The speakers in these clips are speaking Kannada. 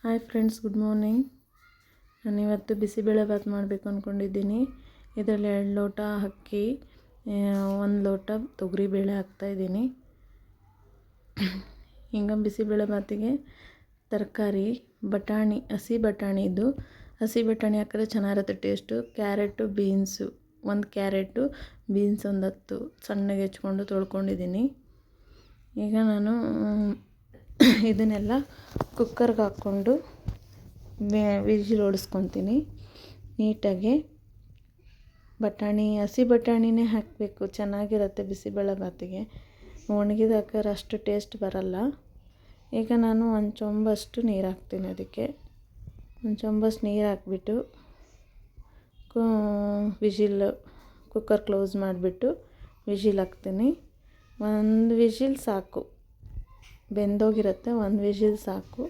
Hi friends, good morning. ನಾನಿವತ್ತು ಬಿಸಿಬೇಳೆಭಾತ್ ಮಾಡಬೇಕು ಅಂದ್ಕೊಂಡಿದ್ದೀನಿ. ಇದರಲ್ಲಿ 2 ಲೋಟ ಅಕ್ಕಿ, 1 ಲೋಟ ತೊಗರಿಬೇಳೆ ಹಾಕ್ತಾಯಿದ್ದೀನಿ. ಈಗ ಬಿಸಿಬೇಳೆಭಾತಿಗೆ ತರಕಾರಿ ಬಟಾಣಿ, ಹಸಿ ಬಟಾಣಿ ಹಾಕಿದ್ರೆ ಚೆನ್ನಾಗಿರುತ್ತೆ taste. Carrot, beans, 1 carrot, beans ಒಂದು 10 ಸಣ್ಣಗೆ ಹೆಚ್ಕೊಂಡು ತೊಳ್ಕೊಂಡಿದ್ದೀನಿ. ಈಗ ನಾನು ಇದನ್ನೆಲ್ಲ ಕುಕ್ಕರ್ಗೆ ಹಾಕ್ಕೊಂಡು ವಿಜಿಲ್ ಹೊಡಿಸ್ಕೊತೀನಿ ನೀಟಾಗಿ. ಹಸಿ ಬಟಾಣಿನೇ ಹಾಕಬೇಕು, ಚೆನ್ನಾಗಿರುತ್ತೆ ಬಿಸಿಬೇಳೆಭಾತಿಗೆ. ಒಣಗಿದ ಹಾಕಿದ್ರೆ ಅಷ್ಟು ಟೇಸ್ಟ್ ಬರಲ್ಲ. ಈಗ ನಾನು 1 ಚೊಂಬಷ್ಟು ನೀರು ಹಾಕ್ತೀನಿ. ಅದಕ್ಕೆ 1 ಚೊಂಬಷ್ಟು ನೀರು ಹಾಕ್ಬಿಟ್ಟು ಕುಕ್ಕರ್ ಕ್ಲೋಸ್ ಮಾಡಿಬಿಟ್ಟು ವಿಜಿಲ್ ಹಾಕ್ತೀನಿ. 1 ವಿಜಿಲ್ ಸಾಕು, ಬೆಂದೋಗಿರುತ್ತೆ. 1 ವಿಜಿಲ್ ಸಾಕು.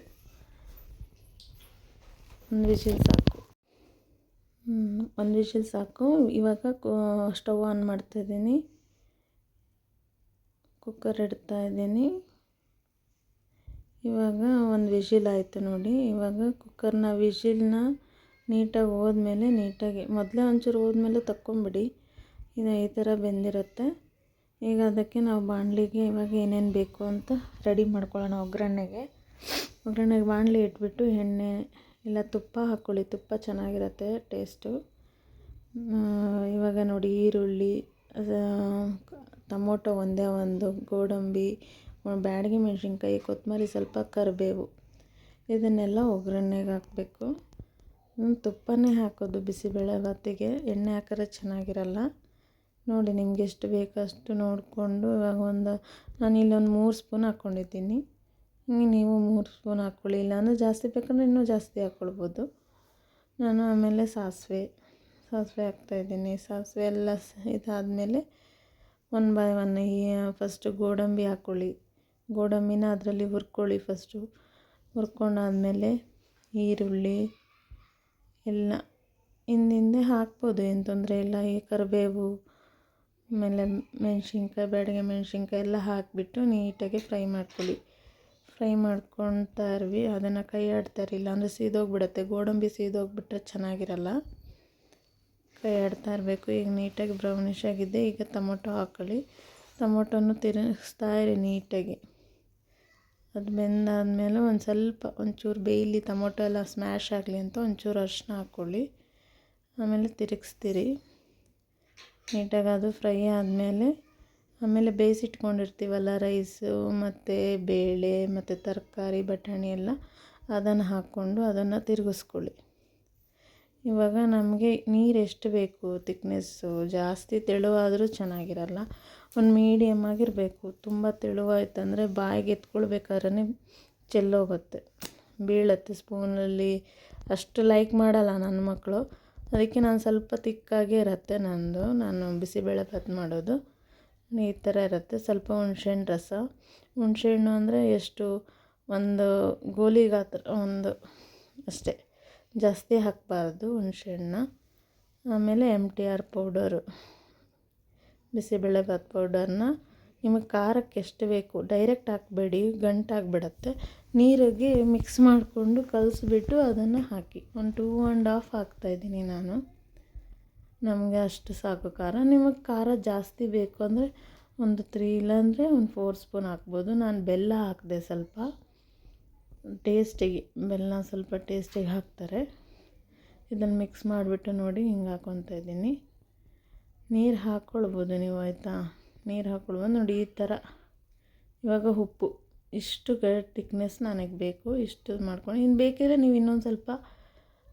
ಇವಾಗ ಸ್ಟವ್ ಆನ್ ಮಾಡ್ತಾಯಿದ್ದೀನಿ, ಕುಕ್ಕರ್ ಇಡ್ತಾಯಿದ್ದೀನಿ. ಇವಾಗ 1 ವಿಜಿಲ್ ಆಯಿತು ನೋಡಿ. ಇವಾಗ ಕುಕ್ಕರ್ನ ವಿಜಿಲ್ನ ನೀಟಾಗಿ ಹೋದ್ಮೇಲೆ, ಮೊದಲೇ ಒಂಚೂರು ಹೋದ್ಮೇಲೆ ತಕ್ಕೊಂಬಿಡಿ. ಇದು ಈ ಥರ ಬೆಂದಿರುತ್ತೆ. ಈಗ ಅದಕ್ಕೆ ನಾವು ಬಾಣಲಿಗೆ ಇವಾಗ ಏನೇನು ಬೇಕು ಅಂತ ರೆಡಿ ಮಾಡ್ಕೊಳ್ಳೋಣ. ಒಗ್ಗರಣೆಗೆ ಬಾಣಲಿ ಇಟ್ಬಿಟ್ಟು ಎಣ್ಣೆ ಇಲ್ಲ ತುಪ್ಪ ಹಾಕ್ಕೊಳ್ಳಿ, ತುಪ್ಪ ಚೆನ್ನಾಗಿರುತ್ತೆ ಟೇಸ್ಟು. ಇವಾಗ ನೋಡಿ, ಈರುಳ್ಳಿ, ಟೊಮೊಟೊ ಒಂದೇ ಒಂದು, ಗೋಡಂಬಿ, ಬ್ಯಾಡಗಿ ಮೆಣಸಿನ್ಕಾಯಿ, ಕೊತ್ತಂಬರಿ, ಸ್ವಲ್ಪ ಕರಿಬೇವು, ಇದನ್ನೆಲ್ಲ ಒಗ್ಗರಣೆಗೆ ಹಾಕಬೇಕು. ತುಪ್ಪನೇ ಹಾಕೋದು ಬಿಸಿಬೇಳೆಭಾತಿಗೆ, ಎಣ್ಣೆ ಹಾಕಿದ್ರೆ ಚೆನ್ನಾಗಿರಲ್ಲ. ನೋಡಿ, ನಿಮ್ಗೆ ಎಷ್ಟು ಬೇಕೋ ಅಷ್ಟು ನೋಡಿಕೊಂಡು ಇವಾಗ ನಾನಿಲ್ಲಿ 3 ಸ್ಪೂನ್ ಹಾಕ್ಕೊಂಡಿದ್ದೀನಿ. ನೀವು 3 ಸ್ಪೂನ್ ಹಾಕ್ಕೊಳ್ಳಿ, ಇಲ್ಲಾಂದರೆ ಜಾಸ್ತಿ ಬೇಕಂದರೆ ಇನ್ನೂ ಜಾಸ್ತಿ ಹಾಕ್ಕೊಳ್ಬೋದು. ನಾನು ಆಮೇಲೆ ಸಾಸಿವೆ ಹಾಕ್ತಾಯಿದ್ದೀನಿ. ಸಾಸಿವೆ ಎಲ್ಲ ಇದಾದಮೇಲೆ 1 ಬೈ 1 ಫಸ್ಟು ಗೋಡಂಬಿ ಹಾಕ್ಕೊಳ್ಳಿ. ಗೋಡಂಬಿನ ಅದರಲ್ಲಿ ಹುರ್ಕೊಳ್ಳಿ. ಹುರ್ಕೊಂಡಾದ್ಮೇಲೆ ಈರುಳ್ಳಿ ಎಲ್ಲ ಹಿಂದೆ ಹಾಕ್ಬೋದು, ಏನು ತೊಂದರೆ ಇಲ್ಲ. ಈ ಕರಿಬೇವು, ಆಮೇಲೆ ಮೆಣಸಿನ್ಕಾಯಿ, ಬ್ಯಾಡಗಿ ಮೆಣಸಿನ್ಕಾಯಿ ಎಲ್ಲ ಹಾಕಿಬಿಟ್ಟು ನೀಟಾಗಿ ಫ್ರೈ ಮಾಡ್ಕೊಳ್ತಾ ಇರ್ವಿ. ಅದನ್ನು ಕೈ ಆಡ್ತಾ ಇರಲಿಲ್ಲ ಅಂದರೆ ಸೀದೋಗ್ಬಿಡುತ್ತೆ. ಗೋಡಂಬಿ ಸೀದೋಗ್ಬಿಟ್ರೆ ಚೆನ್ನಾಗಿರಲ್ಲ. ಕೈ ಆಡ್ತಾ ಇರಬೇಕು. ಈಗ ನೀಟಾಗಿ ಬ್ರೌನಿಷ್ ಆಗಿದೆ. ಈಗ ಟೊಮೊಟೊ ಹಾಕ್ಕೊಳ್ಳಿ. ಟೊಮೊಟೊನು ತಿರುಗಿಸ್ತಾ ಇರಿ ನೀಟಾಗಿ. ಅದು ಬೆಂದಾದಮೇಲೆ ಒಂಚೂರು ಬೇಯಲಿ, ಟೊಮೊಟೊ ಎಲ್ಲ ಸ್ಮ್ಯಾಶ್ ಆಗಲಿ ಅಂತ ಒಂಚೂರು ಅರಿಶಿನ ಹಾಕ್ಕೊಳ್ಳಿ. ಆಮೇಲೆ ತಿರುಗಿಸ್ತೀರಿ ನೀಟಾಗಿ. ಅದು ಫ್ರೈ ಆಮೇಲೆ ಬೇಯಿಸಿಟ್ಕೊಂಡಿರ್ತೀವಲ್ಲ ರೈಸು ಮತ್ತು ಬೇಳೆ ಮತ್ತು ತರಕಾರಿ ಬಟಾಣಿ ಎಲ್ಲ, ಅದನ್ನು ಹಾಕ್ಕೊಂಡು ಅದನ್ನು ತಿರುಗಿಸ್ಕೊಳ್ಳಿ. ಇವಾಗ ನಮಗೆ ನೀರು ಎಷ್ಟು ಬೇಕು ತಿಕ್ನೆಸ್ಸು, ಜಾಸ್ತಿ ತೆಳುವಾದರೂ ಚೆನ್ನಾಗಿರಲ್ಲ. ಒಂದು ಮೀಡಿಯಮ್ ಆಗಿರಬೇಕು. ತುಂಬ ತೆಳುವಾಯ್ತಂದರೆ ಬಾಯಿಗೆ ಎತ್ಕೊಳ್ಬೇಕಾದ್ರೆ ಚೆಲ್ಲೋಗುತ್ತೆ, ಬೀಳುತ್ತೆ ಸ್ಪೂನಲ್ಲಿ. ಅಷ್ಟು ಲೈಕ್ ಮಾಡಲ್ಲ ನನ್ನ ಮಕ್ಕಳು. ಅದಕ್ಕೆ ನಾನು ಸ್ವಲ್ಪ ತಿಕ್ಕಾಗೇ ಇರುತ್ತೆ ನಾನು ಬಿಸಿಬೇಳೆಭಾತ್ ಮಾಡೋದು ಈ ಥರ ಇರುತ್ತೆ. ಸ್ವಲ್ಪ ಹುಣಸೆಹಣ್ಣು ರಸ, ಹುಣಸೆಹಣ್ಣು ಅಂದರೆ ಎಷ್ಟು, ಒಂದು ಗೋಲಿಗೆ ಒಂದು ಅಷ್ಟೇ, ಜಾಸ್ತಿ ಹಾಕಬಾರ್ದು ಹುಣಸೆಹಣ್ಣು. ಆಮೇಲೆ MTR ಪೌಡರು, ಬಿಸಿಬೇಳೆಭಾತ್ ಪೌಡರ್ನ ನಿಮಗೆ ಖಾರಕ್ಕೆ ಎಷ್ಟು ಬೇಕು ಡೈರೆಕ್ಟ್ ಹಾಕಬೇಡಿ, ಗಂಟಾಗಿಬಿಡತ್ತೆ. ನೀರಿಗೆ ಮಿಕ್ಸ್ ಮಾಡಿಕೊಂಡು ಕಲಸಿಬಿಟ್ಟು ಅದನ್ನು ಹಾಕಿ. 1 2.5 ಹಾಕ್ತಾಯಿದ್ದೀನಿ ನಾನು. ನಮಗೆ ಅಷ್ಟು ಸಾಕು ಖಾರ. ನಿಮಗೆ ಖಾರ ಜಾಸ್ತಿ ಬೇಕು ಅಂದರೆ ಒಂದು 3, ಇಲ್ಲಾಂದರೆ ಒಂದು 4 ಸ್ಪೂನ್ ಹಾಕ್ಬೋದು. ನಾನು ಬೆಲ್ಲ ಹಾಕಿದೆ ಸ್ವಲ್ಪ ಟೇಸ್ಟಿಗೆ, ಬೆಲ್ಲ ಸ್ವಲ್ಪ ಟೇಸ್ಟಿಗೆ ಹಾಕ್ತಾರೆ. ಇದನ್ನು ಮಿಕ್ಸ್ ಮಾಡಿಬಿಟ್ಟು ನೋಡಿ ಹಿಂಗೆ ಹಾಕ್ಕೊತಾ ಇದ್ದೀನಿ. ನೀರು ಹಾಕ್ಕೊಳ್ಬೋದು ನೀವು, ಆಯಿತಾ. ನೀರು ಹಾಕ್ಕೊಳ್ಬೋದು ನೋಡಿ ಈ ಥರ. ಇವಾಗ ಉಪ್ಪು, ಇಷ್ಟು ತಿಕ್ನೆಸ್ ನನಗೆ ಬೇಕು, ಇಷ್ಟು ಮಾಡ್ಕೊಂಡು. ಇನ್ನು ಬೇಕಿದ್ರೆ ನೀವು ಇನ್ನೊಂದು ಸ್ವಲ್ಪ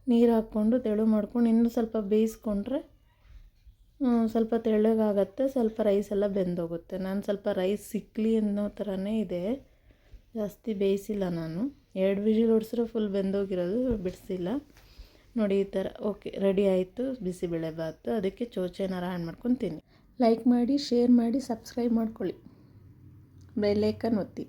ನೀರು ಹಾಕ್ಕೊಂಡು ತೆಳು ಮಾಡ್ಕೊಂಡು ಇನ್ನೂ ಸ್ವಲ್ಪ ಬೇಯಿಸ್ಕೊಂಡ್ರೆ ಸ್ವಲ್ಪ ತೆಳ್ಳಗಾಗತ್ತೆ, ಸ್ವಲ್ಪ ರೈಸ್ ಎಲ್ಲ ಬೆಂದೋಗುತ್ತೆ. ನಾನು ಸ್ವಲ್ಪ ರೈಸ್ ಸಿಕ್ಕಲಿ ಅನ್ನೋ ಥರನೇ ಇದೆ, ಜಾಸ್ತಿ ಬೇಯಿಸಿಲ್ಲ ನಾನು. 2 ವಿಜಿಲ್ ಹೊಡ್ಸಿದ್ರೆ ಫುಲ್ ಬೆಂದೋಗಿರೋದು, ಬಿಡಿಸಿಲ್ಲ ನೋಡಿ ಈ ಥರ. ಓಕೆ, ರೆಡಿ ಆಯಿತು ಬಿಸಿಬೇಳೆಭಾತು. ಅದಕ್ಕೆ ಚೋಚೆನಾರ ಆ್ಯಡ್ ಮಾಡ್ಕೊಂಡು ತಿನ್ನಿ. ಲೈಕ್ ಮಾಡಿ, ಶೇರ್ ಮಾಡಿ, ಸಬ್ಸ್ಕ್ರೈಬ್ ಮಾಡ್ಕೊಳ್ಳಿ, ಬೆಲ್ ಐಕಾನ್ ಒತ್ತಿ.